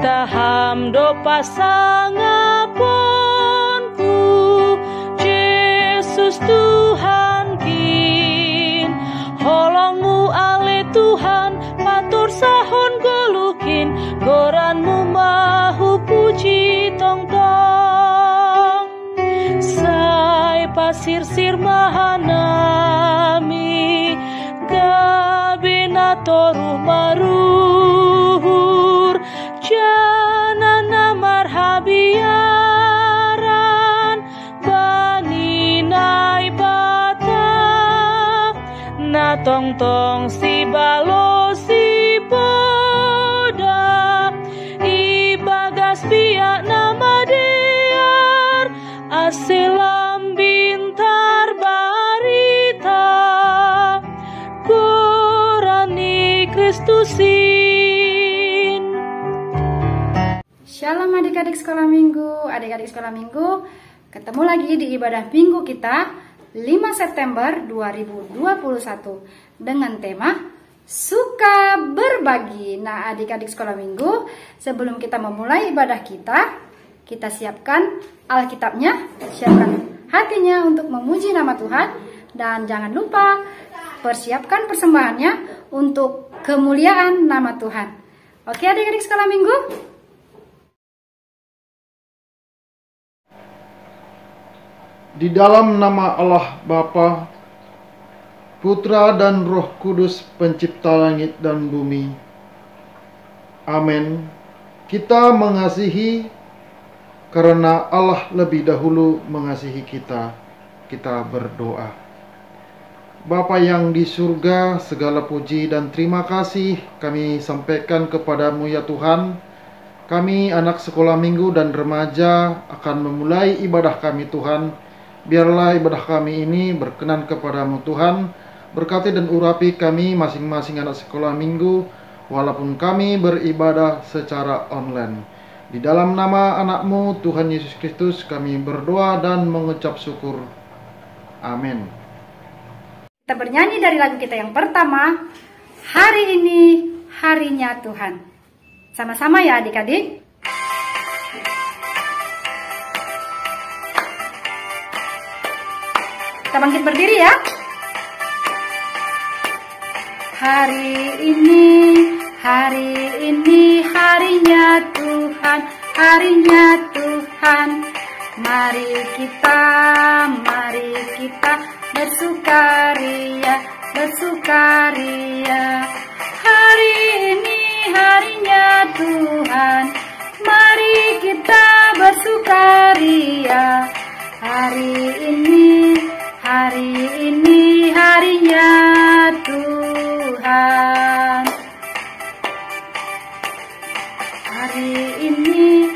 Kaham do pasangaponku, Yesus Tuhan kin. Holongmu ale Tuhan, matur sahon golukin, goranmu mahu puji tong-tong. Sai pasir sir mahanami, gabena toru maruhur, janana marhabiaran, bani nai bata, na tong-tong si balo si boda, ibagas biak nama dear, aselam bintar barita, gorani Kristusin. Shalom adik-adik sekolah minggu, ketemu lagi di ibadah minggu kita 5 September 2021 dengan tema Suka Berbagi. Nah adik-adik sekolah minggu, sebelum kita memulai ibadah kita siapkan Alkitabnya, siapkan hatinya untuk memuji nama Tuhan, dan jangan lupa persiapkan persembahannya untuk kemuliaan nama Tuhan. Oke adik-adik sekolah minggu? Di dalam nama Allah Bapa, Putra dan Roh Kudus, pencipta langit dan bumi. Amin. Kita mengasihi karena Allah lebih dahulu mengasihi kita. Kita berdoa. Bapa yang di surga, segala puji dan terima kasih kami sampaikan kepadamu ya Tuhan. Kami anak sekolah minggu dan remaja akan memulai ibadah kami Tuhan. Biarlah ibadah kami ini berkenan kepadamu Tuhan. Berkati dan urapi kami masing-masing anak sekolah minggu, walaupun kami beribadah secara online. Di dalam nama anakmu Tuhan Yesus Kristus kami berdoa dan mengucap syukur. Amin. Kita bernyanyi dari lagu kita yang pertama, Hari Ini Harinya Tuhan. Sama-sama ya adik-adik. Kita bangkit berdiri ya. Hari ini harinya Tuhan, harinya Tuhan. Mari kita bersukaria. Hari ini harinya Tuhan, mari kita bersukaria. Hari ini harinya Tuhan. Hari ini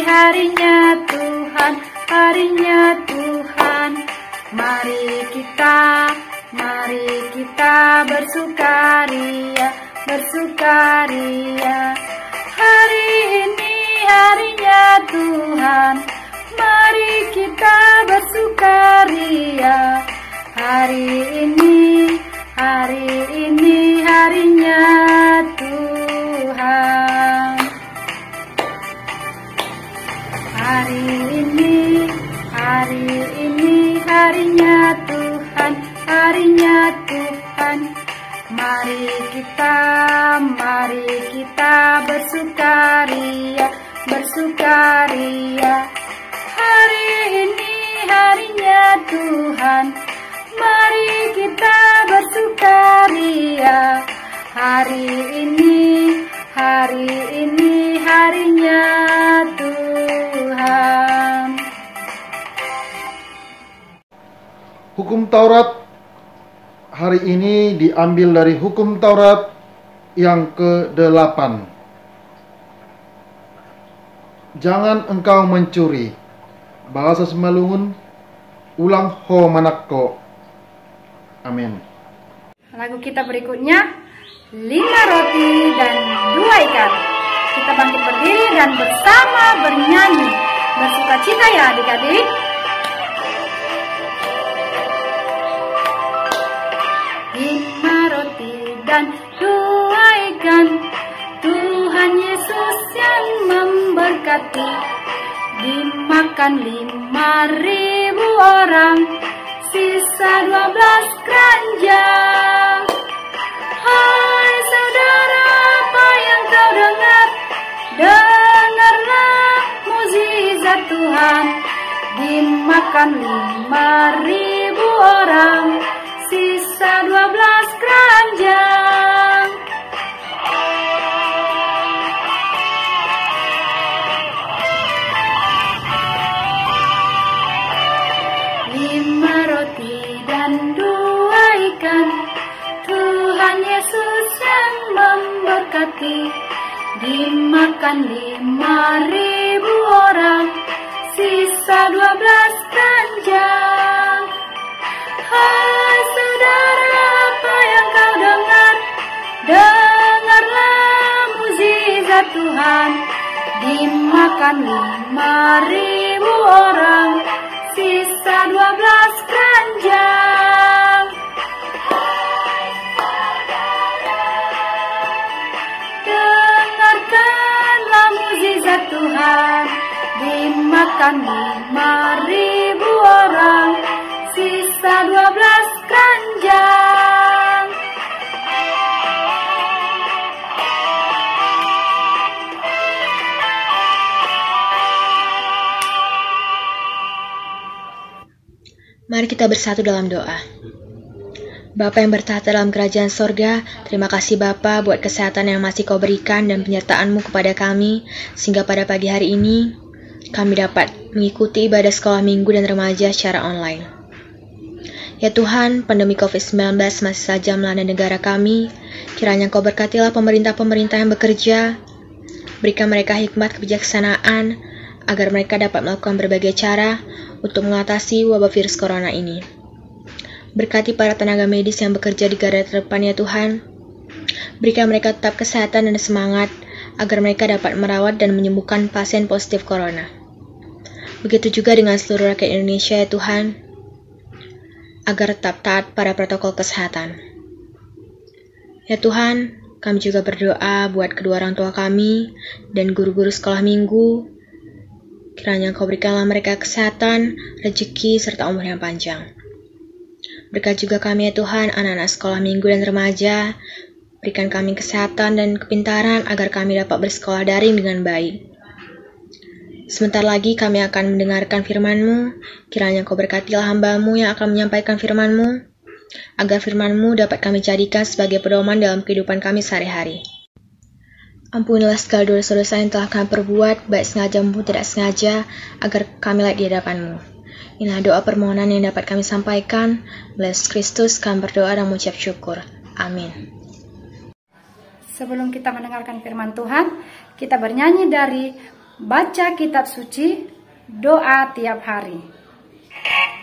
harinya Tuhan, harinya Tuhan. Mari kita bersukaria. Hari ini harinya Tuhan, mari kita bersukaria. Hari ini harinya Tuhan. Hari ini harinya Tuhan, harinya Tuhan. Mari kita bersukaria. Hari ini harinya Tuhan, mari kita bersukaria. Hari ini harinya Tuhan. Hukum Taurat hari ini diambil dari Hukum Taurat yang ke-8. Jangan engkau mencuri. Bahasa Semalungun, ulang ho manakko. Amin. Lagu kita berikutnya, 5 roti dan 2 ikan. Kita bangkit berdiri dan bersama bernyanyi. Bersukacita ya adik-adik. Dan 2 ikan, Tuhan memberkati. Dimakan 5.000 orang, sisa 12 keranjang. Hai saudara, apa yang kau dengar? Dengarlah mukjizat Tuhan. Dimakan 5.000 orang, sisa 12 keranjang. Lima roti dan 2 ikan, Tuhan Yesus yang memberkati. Dimakan 5.000 orang, sisa 12 keranjang. Hai saudara, apa yang kau dengar? Dengarlah mukjizat Tuhan. Dimakan 5.000 orang, sisa 12 keranjang. Dengarkanlah mukjizat Tuhan. Dimakan 5.000 orang, sisa 12 keranjang. Mari kita bersatu dalam doa. Bapa yang bertahta dalam kerajaan sorga, terima kasih Bapa buat kesehatan yang masih Kau berikan dan penyertaan-Mu kepada kami, sehingga pada pagi hari ini kami dapat mengikuti ibadah sekolah minggu dan remaja secara online. Ya Tuhan, pandemi COVID-19 masih saja melanda negara kami. Kiranya Kau berkatilah pemerintah-pemerintah yang bekerja, berikan mereka hikmat kebijaksanaan, agar mereka dapat melakukan berbagai cara untuk mengatasi wabah virus corona ini. Berkati para tenaga medis yang bekerja di garda terdepan ya Tuhan. Berikan mereka tetap kesehatan dan semangat, agar mereka dapat merawat dan menyembuhkan pasien positif corona. Begitu juga dengan seluruh rakyat Indonesia ya Tuhan, agar tetap taat pada protokol kesehatan. Ya Tuhan, kami juga berdoa buat kedua orang tua kami dan guru-guru sekolah minggu. Kiranya Kau berikanlah mereka kesehatan, rezeki, serta umur yang panjang. Berkat juga kami ya Tuhan, anak-anak sekolah minggu dan remaja. Berikan kami kesehatan dan kepintaran agar kami dapat bersekolah daring dengan baik. Sebentar lagi kami akan mendengarkan firman-Mu. Kiranya Kau berkatilah hamba-Mu yang akan menyampaikan firman-Mu, agar firman-Mu dapat kami jadikan sebagai pedoman dalam kehidupan kami sehari-hari. Ampunilah segala dosa-dosa yang telah kami perbuat, baik sengaja maupun tidak sengaja, agar kami layak di hadapan-Mu. Inilah doa permohonan yang dapat kami sampaikan. Melalui Yesus Kristus kami berdoa dan mengucap syukur. Amin. Sebelum kita mendengarkan firman Tuhan, kita bernyanyi dari Baca Kitab Suci, Doa Tiap Hari.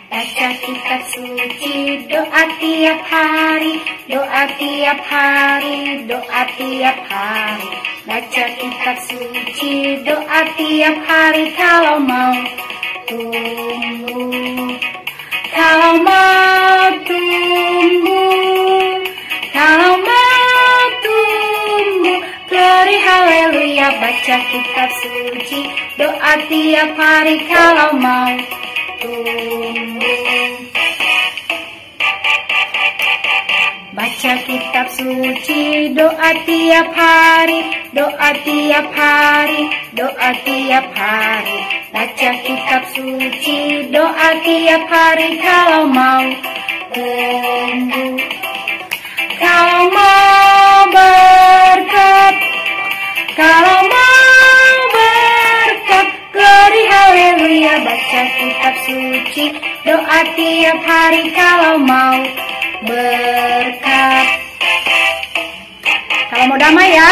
Baca kitab suci, doa tiap hari, doa tiap hari, doa tiap hari. Baca kitab suci, doa tiap hari, kalau mau tumbuh, kalau mau tumbuh, kalau mau tumbuh. Glory haleluya, baca kitab suci, doa tiap hari, kalau mau tumbuh. Baca kitab suci, doa tiap hari, doa tiap hari, doa tiap hari. Baca kitab suci, doa tiap hari, kalau mau tumbuh, kalau mau berkat, kalau mau berkat. Glory haleluya, baca kitab suci, doa tiap hari, kalau mau berkat. Kalau mau damai ya,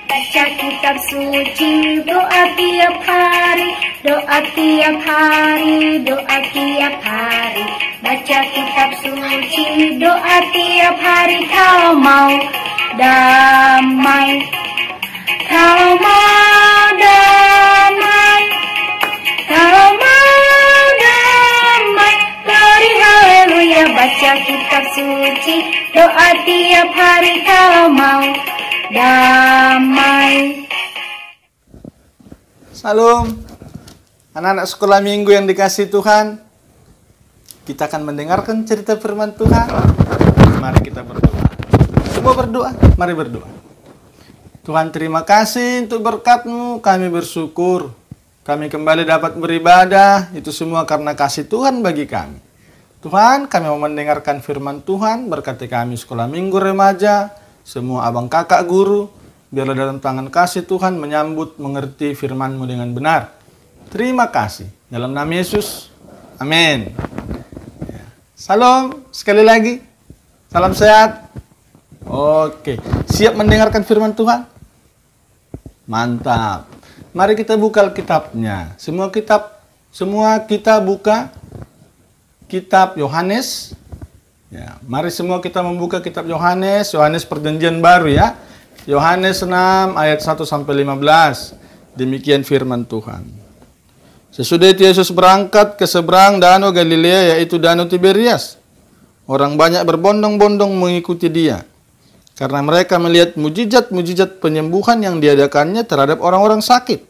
baca kitab suci, doa tiap hari, doa tiap hari, doa tiap hari. Baca kitab suci, doa tiap hari, kalau mau damai, kalau mau damai, kalau mau damai. Glory haleluya, baca kitab suci, doa tiap hari, kalau mau damai. Salam. Anak-anak sekolah minggu yang dikasih Tuhan, kita akan mendengarkan cerita firman Tuhan. Mari kita berdoa. Semua berdoa, mari berdoa. Tuhan, terima kasih untuk berkat-Mu, kami bersyukur. Kami kembali dapat beribadah, itu semua karena kasih Tuhan bagi kami. Tuhan, kami mau mendengarkan firman Tuhan, berkati kami sekolah minggu remaja, semua abang kakak guru, biarlah dalam tangan kasih Tuhan menyambut, mengerti firman-Mu dengan benar. Terima kasih. Dalam nama Yesus, amin. Salam, sekali lagi. Salam sehat. Oke, siap mendengarkan firman Tuhan? Mantap. Mari kita buka Alkitabnya. Semua kita buka kitab Yohanes. Ya, mari semua kita membuka kitab Yohanes Perjanjian Baru ya. Yohanes 6 ayat 1 sampai 15. Demikian firman Tuhan. Sesudah itu Yesus berangkat ke seberang danau Galilea, yaitu danau Tiberias. Orang banyak berbondong-bondong mengikuti dia, karena mereka melihat mujizat-mujizat penyembuhan yang diadakannya terhadap orang-orang sakit.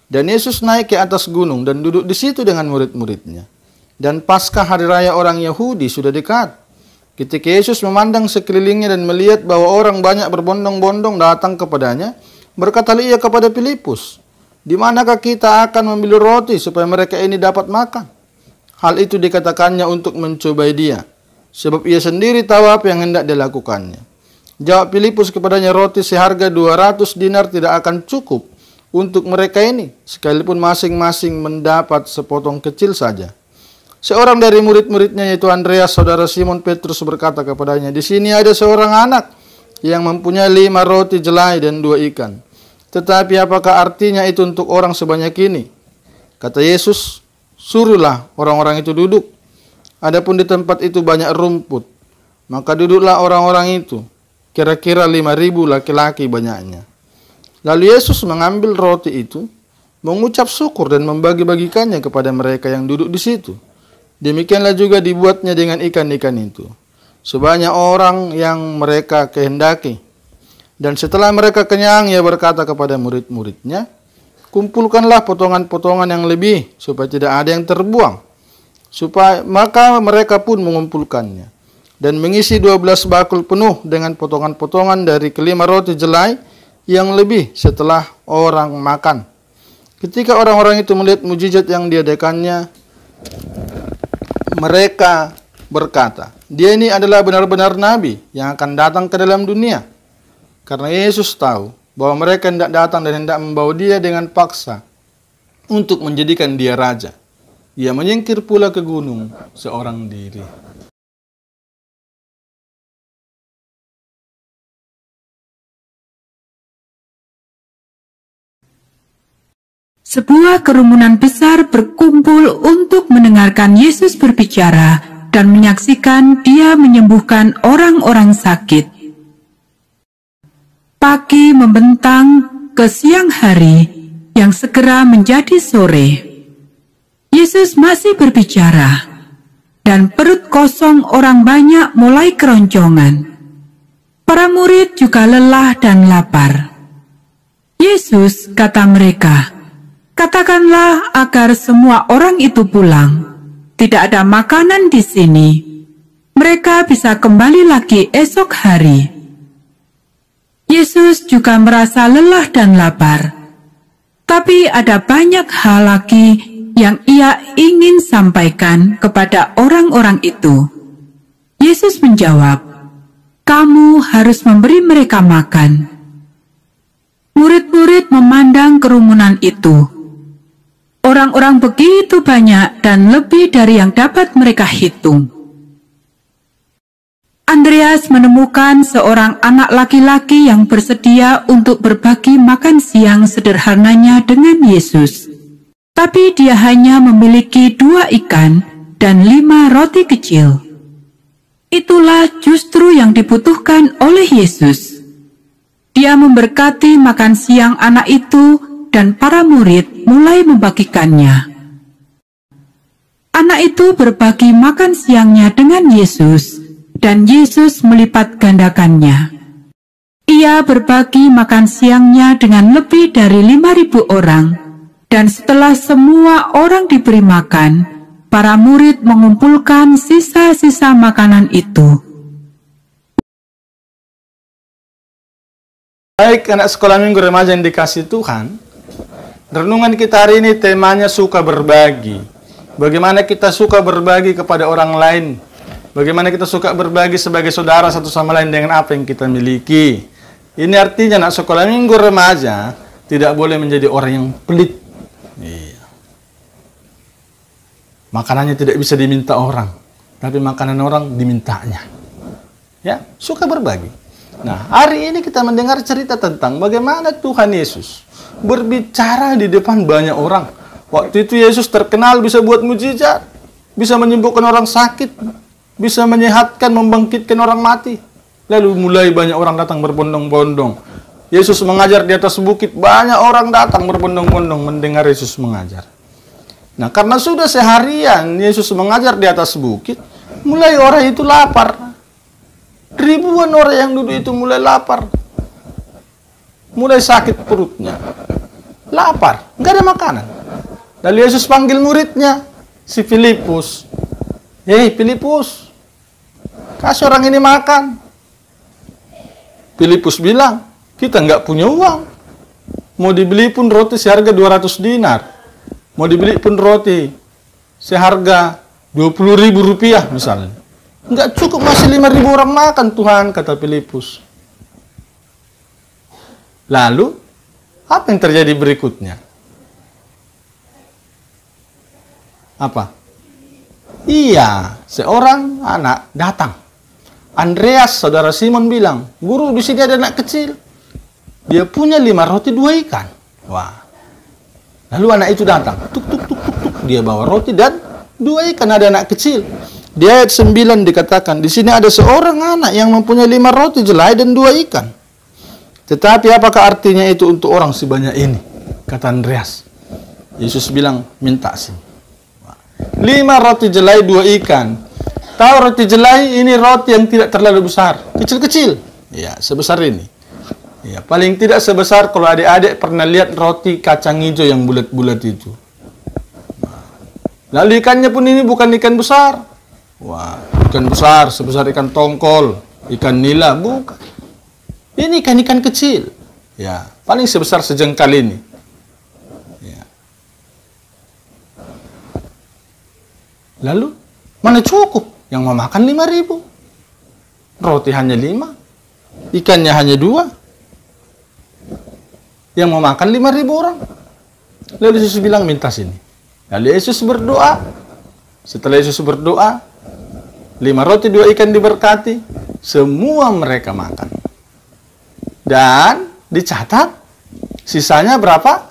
Dan Yesus naik ke atas gunung dan duduk di situ dengan murid-muridnya. Dan Paskah hari raya orang Yahudi sudah dekat. Ketika Yesus memandang sekelilingnya dan melihat bahwa orang banyak berbondong-bondong datang kepadanya, berkatalah ia kepada Filipus, "Di manakah kita akan membeli roti supaya mereka ini dapat makan?" Hal itu dikatakannya untuk mencobai dia, sebab ia sendiri tahu apa yang hendak dilakukannya. Jawab Filipus kepadanya, "Roti seharga 200 dinar tidak akan cukup untuk mereka ini, sekalipun masing-masing mendapat sepotong kecil saja." Seorang dari murid-muridnya, yaitu Andreas, saudara Simon Petrus, berkata kepadanya, "Di sini ada seorang anak yang mempunyai 5 roti jelai dan 2 ikan. Tetapi apakah artinya itu untuk orang sebanyak ini?" Kata Yesus, "Suruhlah orang-orang itu duduk." Adapun di tempat itu banyak rumput, maka duduklah orang-orang itu, kira-kira 5.000 laki-laki banyaknya. Lalu Yesus mengambil roti itu, mengucap syukur dan membagi-bagikannya kepada mereka yang duduk di situ. Demikianlah juga dibuatnya dengan ikan-ikan itu, sebanyak orang yang mereka kehendaki. Dan setelah mereka kenyang, ia berkata kepada murid-muridnya, "Kumpulkanlah potongan-potongan yang lebih, supaya tidak ada yang terbuang." Maka mereka pun mengumpulkannya, dan mengisi 12 bakul penuh dengan potongan-potongan dari kelima roti jelai yang lebih setelah orang makan. Ketika orang-orang itu melihat mujizat yang diadakannya, mereka berkata, "Dia ini adalah benar-benar nabi yang akan datang ke dalam dunia." Karena Yesus tahu bahwa mereka hendak datang dan hendak membawa dia dengan paksa untuk menjadikan dia raja, ia menyingkir pula ke gunung seorang diri. Sebuah kerumunan besar berkumpul untuk mendengarkan Yesus berbicara dan menyaksikan dia menyembuhkan orang-orang sakit. Pagi membentang ke siang hari yang segera menjadi sore. Yesus masih berbicara, dan perut kosong orang banyak mulai keroncongan. Para murid juga lelah dan lapar. Yesus kata mereka, "Katakanlah agar semua orang itu pulang. Tidak ada makanan di sini. Mereka bisa kembali lagi esok hari." Yesus juga merasa lelah dan lapar. Tapi ada banyak hal lagi yang ia ingin sampaikan kepada orang-orang itu. Yesus menjawab, "Kamu harus memberi mereka makan." Murid-murid memandang kerumunan itu. Orang-orang begitu banyak dan lebih dari yang dapat mereka hitung. Andreas menemukan seorang anak laki-laki yang bersedia untuk berbagi makan siang sederhananya dengan Yesus. Tapi dia hanya memiliki 2 ikan dan 5 roti kecil. Itulah justru yang dibutuhkan oleh Yesus. Dia memberkati makan siang anak itu dan para murid mulai membagikannya. Anak itu berbagi makan siangnya dengan Yesus, dan Yesus melipat gandakannya. Ia berbagi makan siangnya dengan lebih dari 5.000 orang, Dan setelah semua orang diberi makan, para murid mengumpulkan sisa-sisa makanan itu. Baik anak sekolah minggu remaja yang dikasih Tuhan, renungan kita hari ini temanya suka berbagi. Bagaimana kita suka berbagi kepada orang lain. Bagaimana kita suka berbagi sebagai saudara satu sama lain dengan apa yang kita miliki. Ini artinya anak sekolah minggu remaja tidak boleh menjadi orang yang pelit. Iya. Makanannya tidak bisa diminta orang, tapi makanan orang dimintanya. Ya, suka berbagi. Nah, hari ini kita mendengar cerita tentang bagaimana Tuhan Yesus berbicara di depan banyak orang. Waktu itu Yesus terkenal bisa buat mujizat, bisa menyembuhkan orang sakit, bisa menyehatkan, membangkitkan orang mati. Lalu mulai banyak orang datang berbondong-bondong. Yesus mengajar di atas bukit, banyak orang datang berbondong-bondong mendengar Yesus mengajar. Nah, karena sudah seharian Yesus mengajar di atas bukit, mulai orang itu lapar. Ribuan orang yang duduk itu mulai lapar. Mulai sakit perutnya. Lapar, nggak ada makanan. Lalu Yesus panggil muridnya, si Filipus. Hei Filipus, kasih orang ini makan. Filipus bilang, kita nggak punya uang. Mau dibeli pun roti seharga 200 dinar. Mau dibeli pun roti seharga 20.000 rupiah misalnya. Nggak cukup, masih 5.000 orang makan Tuhan, kata Filipus. Lalu, apa yang terjadi berikutnya? Apa? Iya, seorang anak datang. Andreas, saudara Simon bilang, guru di sini ada anak kecil. Dia punya 5 roti 2 ikan. Wah. Lalu anak itu datang. Tuk, tuk, tuk, tuk, tuk. Dia bawa roti dan 2 ikan, ada anak kecil. Di ayat 9 dikatakan, di sini ada seorang anak yang mempunyai 5 roti jelai dan 2 ikan. Tetapi apakah artinya itu untuk orang sebanyak ini? Kata Andreas. Yesus bilang, minta sini. 5 roti jelai 2 ikan. Tahu roti jelai ini roti yang tidak terlalu besar, kecil-kecil. Ya, sebesar ini. Ya, paling tidak sebesar kalau adik-adik pernah lihat roti kacang hijau yang bulat-bulat itu. Lalu ikannya pun ini bukan ikan besar. Wah, ikan besar sebesar ikan tongkol, ikan nila, bukan. Ini ikan-ikan kecil. Ya, paling sebesar sejengkal ini. Ya. Lalu, mana cukup? Yang mau makan 5.000. Roti hanya 5. Ikannya hanya 2. Yang mau makan 5.000 orang. Lalu Yesus bilang, minta sini. Lalu Yesus berdoa. Setelah Yesus berdoa, 5 roti 2 ikan diberkati. Semua mereka makan. Dan dicatat, sisanya berapa?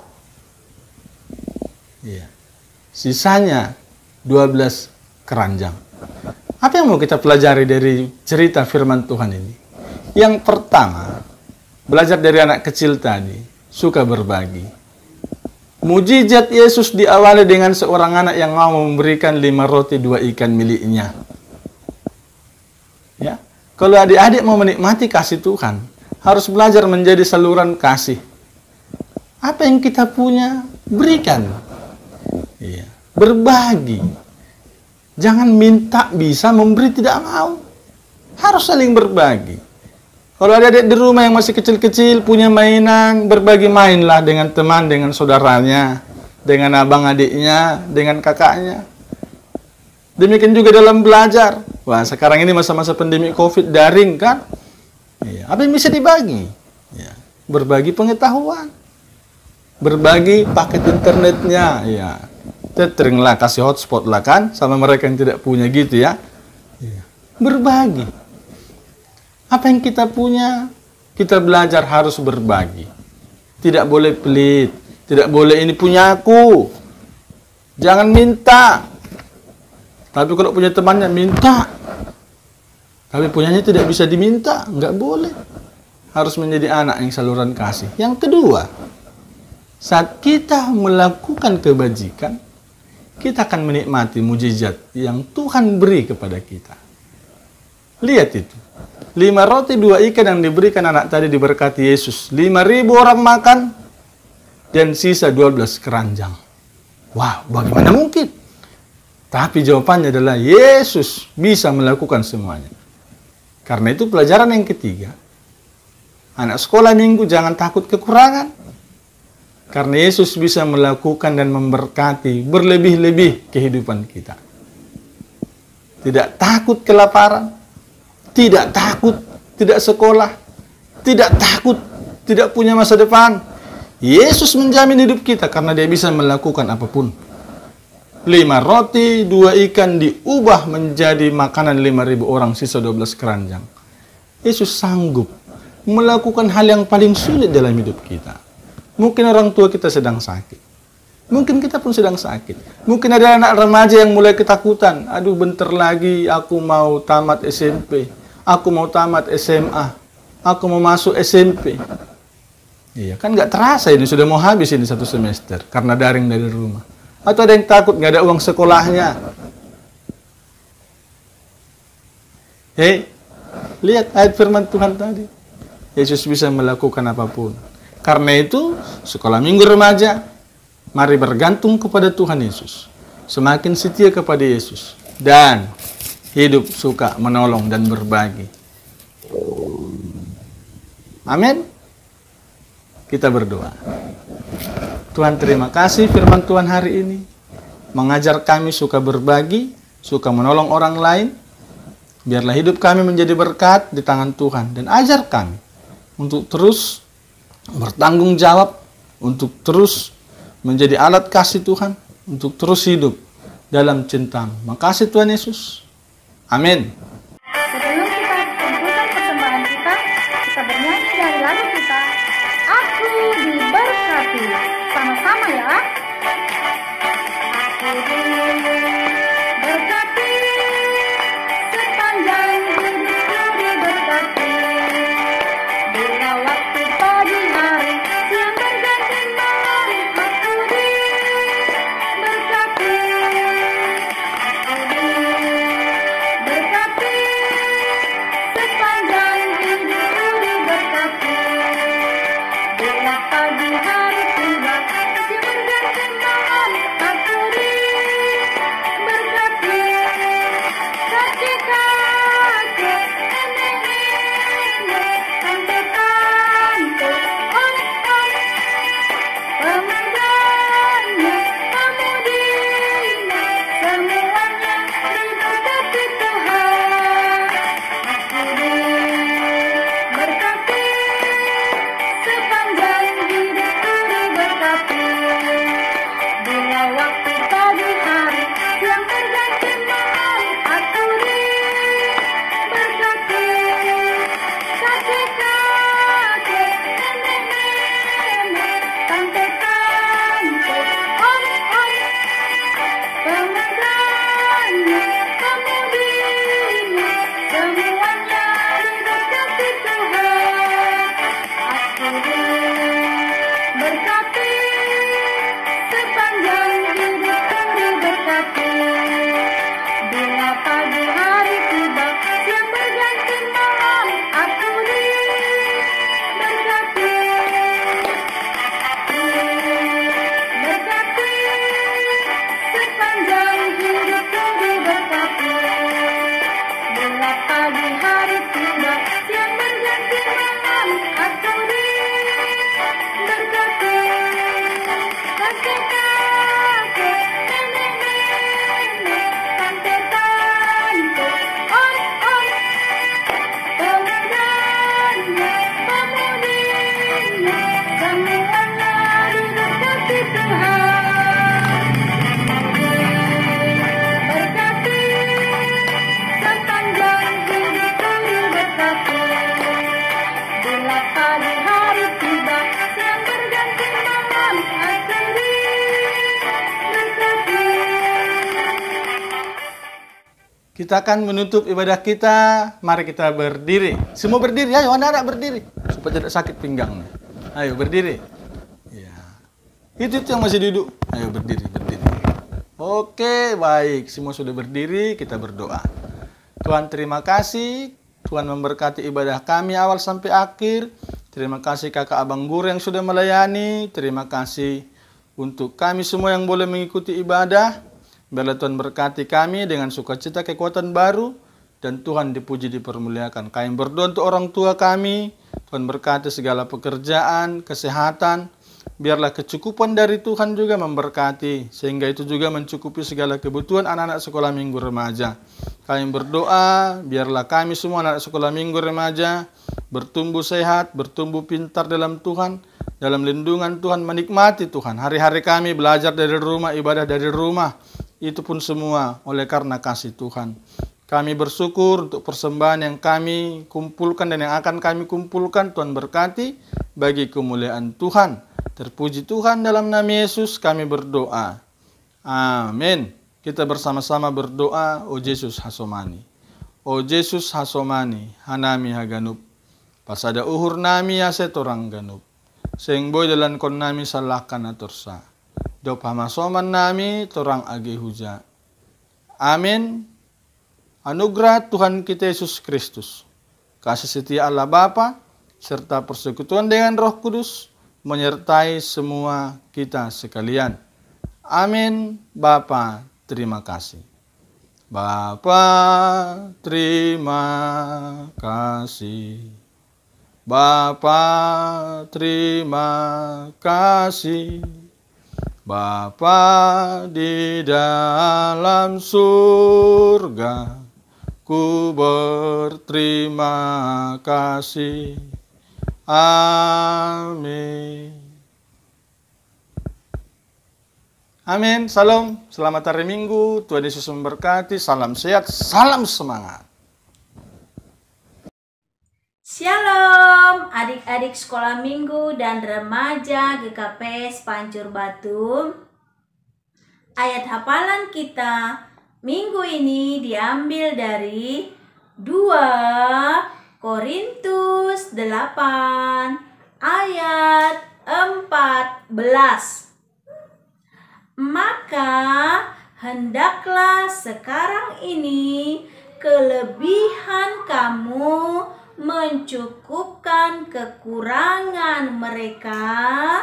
Iya. Sisanya 12 keranjang. Apa yang mau kita pelajari dari cerita firman Tuhan ini? Yang pertama, belajar dari anak kecil tadi, suka berbagi. Mujizat Yesus diawali dengan seorang anak yang mau memberikan 5 roti 2 ikan miliknya. Ya, kalau adik-adik mau menikmati kasih Tuhan, harus belajar menjadi saluran kasih. Apa yang kita punya, berikan. Iya, berbagi. Jangan minta bisa, memberi tidak mau. Harus saling berbagi. Kalau adik-adik di rumah yang masih kecil-kecil, punya mainan, berbagi mainlah dengan teman, dengan saudaranya, dengan abang adiknya, dengan kakaknya. Demikian juga dalam belajar. Wah, sekarang ini masa-masa pandemi COVID, daring kan? Ya, apa yang bisa dibagi? Ya, berbagi pengetahuan. Berbagi paket internetnya. Ya, tethering lah, kasih hotspot lah kan, sama mereka yang tidak punya gitu ya. Ya. Berbagi. Apa yang kita punya, kita belajar harus berbagi. Tidak boleh pelit. Tidak boleh ini punya aku. Jangan minta. Tapi kalau punya temannya, minta. Tapi punyanya tidak bisa diminta, nggak boleh. Harus menjadi anak yang saluran kasih. Yang kedua, saat kita melakukan kebajikan, kita akan menikmati mujizat yang Tuhan beri kepada kita. Lihat itu. 5 roti 2 ikan yang diberikan anak tadi diberkati Yesus. 5.000 orang makan. dan sisa 12 keranjang. Wow, bagaimana mungkin? Tapi jawabannya adalah Yesus bisa melakukan semuanya. Karena itu pelajaran yang ketiga, anak sekolah minggu jangan takut kekurangan. Karena Yesus bisa melakukan dan memberkati berlebih-lebih kehidupan kita. Tidak takut kelaparan, tidak takut tidak sekolah, tidak takut tidak punya masa depan. Yesus menjamin hidup kita karena dia bisa melakukan apapun. 5 roti, 2 ikan diubah menjadi makanan 5.000 orang, sisa 12 keranjang. Yesus sanggup melakukan hal yang paling sulit dalam hidup kita. Mungkin orang tua kita sedang sakit. Mungkin kita pun sedang sakit. Mungkin ada anak remaja yang mulai ketakutan. Aduh, bentar lagi aku mau tamat SMP. Aku mau tamat SMA. Aku mau masuk SMP. Iya, kan nggak terasa ini sudah mau habis ini 1 semester karena daring dari rumah. Atau ada yang takut nggak ada uang sekolahnya. Hei, lihat ayat firman Tuhan tadi. Yesus bisa melakukan apapun. Karena itu, sekolah minggu remaja, mari bergantung kepada Tuhan Yesus. Semakin setia kepada Yesus. Dan hidup suka menolong dan berbagi. Amin. Kita berdoa. Tuhan, terima kasih firman Tuhan hari ini. Mengajar kami suka berbagi, suka menolong orang lain. Biarlah hidup kami menjadi berkat di tangan Tuhan. Dan ajar kami untuk terus bertanggung jawab, untuk terus menjadi alat kasih Tuhan, untuk terus hidup dalam cinta-Mu. Makasih Tuhan Yesus. Amin. Sebelum kita tentukan persembahan kita bernyanyi dari lagu kita, Aku Diberkati. Sama-sama ya. Aku diberkati, sepanjang hidupku diberkati. Bila waktu pagi hari, siang berganti malam, aku diberkati. Aku diberkati, sepanjang hidupku diberkati. Bila pagi hari tiba, siang berganti malam, aku diberkati. Kakek-kakek, nenek-nenek, tante-tante, om-om, pemudanya, pemudinya, semuanya diberkati Tuhan. Aku diberkati, sepanjang hidupku diberkati. Bila waktu pagi hari, siang berganti malam, aku diberkati. Kakek-kakek, nenek-nenek, tante-tante, om-om, pemudanya, pemudinya, semuanya diberkati Tuhan. Aku diberkati, sepanjang hidupku diberkati. Bila pagi hari tiba, siang berganti malam, aku diberkati. Berkati, sepanjang hidupku diberkati. Bila pagi hari tiba, siang berganti malam, aku diberkati. Kakek-kakek, nenek-nenek, tante-tante, om-om, pemudanya, pemudinya, semuanya diberkati Tuhan. Berkati, sepanjang hidupku diberkati. Bila pagi hari tiba, siang berganti malam, aku diberkati. Kita akan menutup ibadah kita. Mari kita berdiri. Semua berdiri, ayo anak-anak berdiri. Supaya tidak sakit pinggangnya. Ayo berdiri. Ya. Itu yang masih duduk. Ayo berdiri. Oke, baik. Semua sudah berdiri, kita berdoa. Tuhan terima kasih. Tuhan memberkati ibadah kami awal sampai akhir. Terima kasih kakak abang guru yang sudah melayani. Terima kasih untuk kami semua yang boleh mengikuti ibadah. Biarlah Tuhan berkati kami dengan sukacita kekuatan baru. Dan Tuhan dipuji dipermuliakan. Kami berdoa untuk orang tua kami. Tuhan berkati segala pekerjaan, kesehatan. Biarlah kecukupan dari Tuhan juga memberkati. Sehingga itu juga mencukupi segala kebutuhan anak-anak sekolah minggu remaja. Kami berdoa, biarlah kami semua anak sekolah minggu remaja bertumbuh sehat, bertumbuh pintar dalam Tuhan. Dalam lindungan Tuhan, menikmati Tuhan. Hari-hari kami belajar dari rumah, ibadah dari rumah. Itu pun semua oleh karena kasih Tuhan. Kami bersyukur untuk persembahan yang kami kumpulkan dan yang akan kami kumpulkan. Tuhan berkati bagi kemuliaan Tuhan. Terpuji Tuhan, dalam nama Yesus kami berdoa. Amin. Kita bersama-sama berdoa. O Yesus hasomani. O Yesus hasomani. Hanami haganup. Pasada uhur nami aset orang ganup. Seng boy dalan kon nami salakan atursa. Dop hamasoman nami torang agi huja. Amin. Anugerah Tuhan kita Yesus Kristus, kasih setia Allah Bapa, serta persekutuan dengan Roh Kudus, menyertai semua kita sekalian. Amin. Bapa, terima kasih. Bapa, terima kasih. Bapa, terima kasih. Bapa di dalam surga, ku berterima kasih. Amin. Amin. Salam. Selamat hari Minggu. Tuhan Yesus memberkati. Salam sehat. Salam semangat. Shalom adik-adik sekolah minggu dan remaja GKP Pancur Batu. Ayat hafalan kita minggu ini diambil dari 2 Korintus 8 ayat 14. Maka hendaklah sekarang ini kelebihan kamu mencukupkan kekurangan mereka,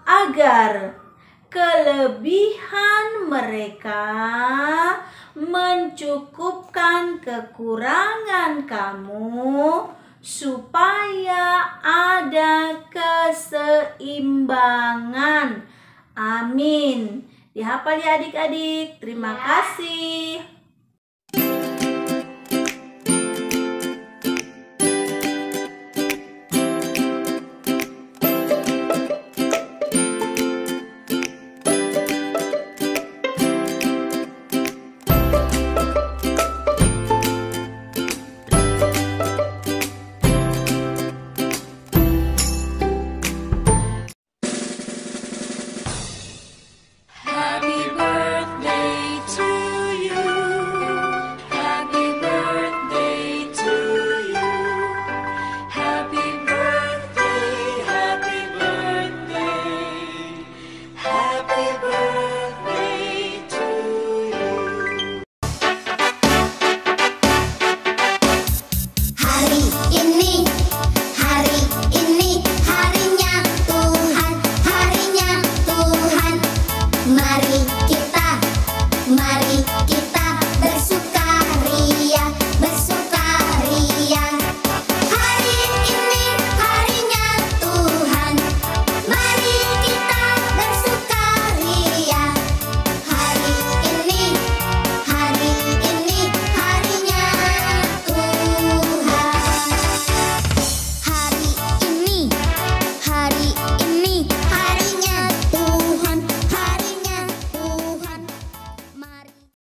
agar kelebihan mereka mencukupkan kekurangan kamu, supaya ada keseimbangan. Amin. Dihafal ya adik-adik. Terima kasih.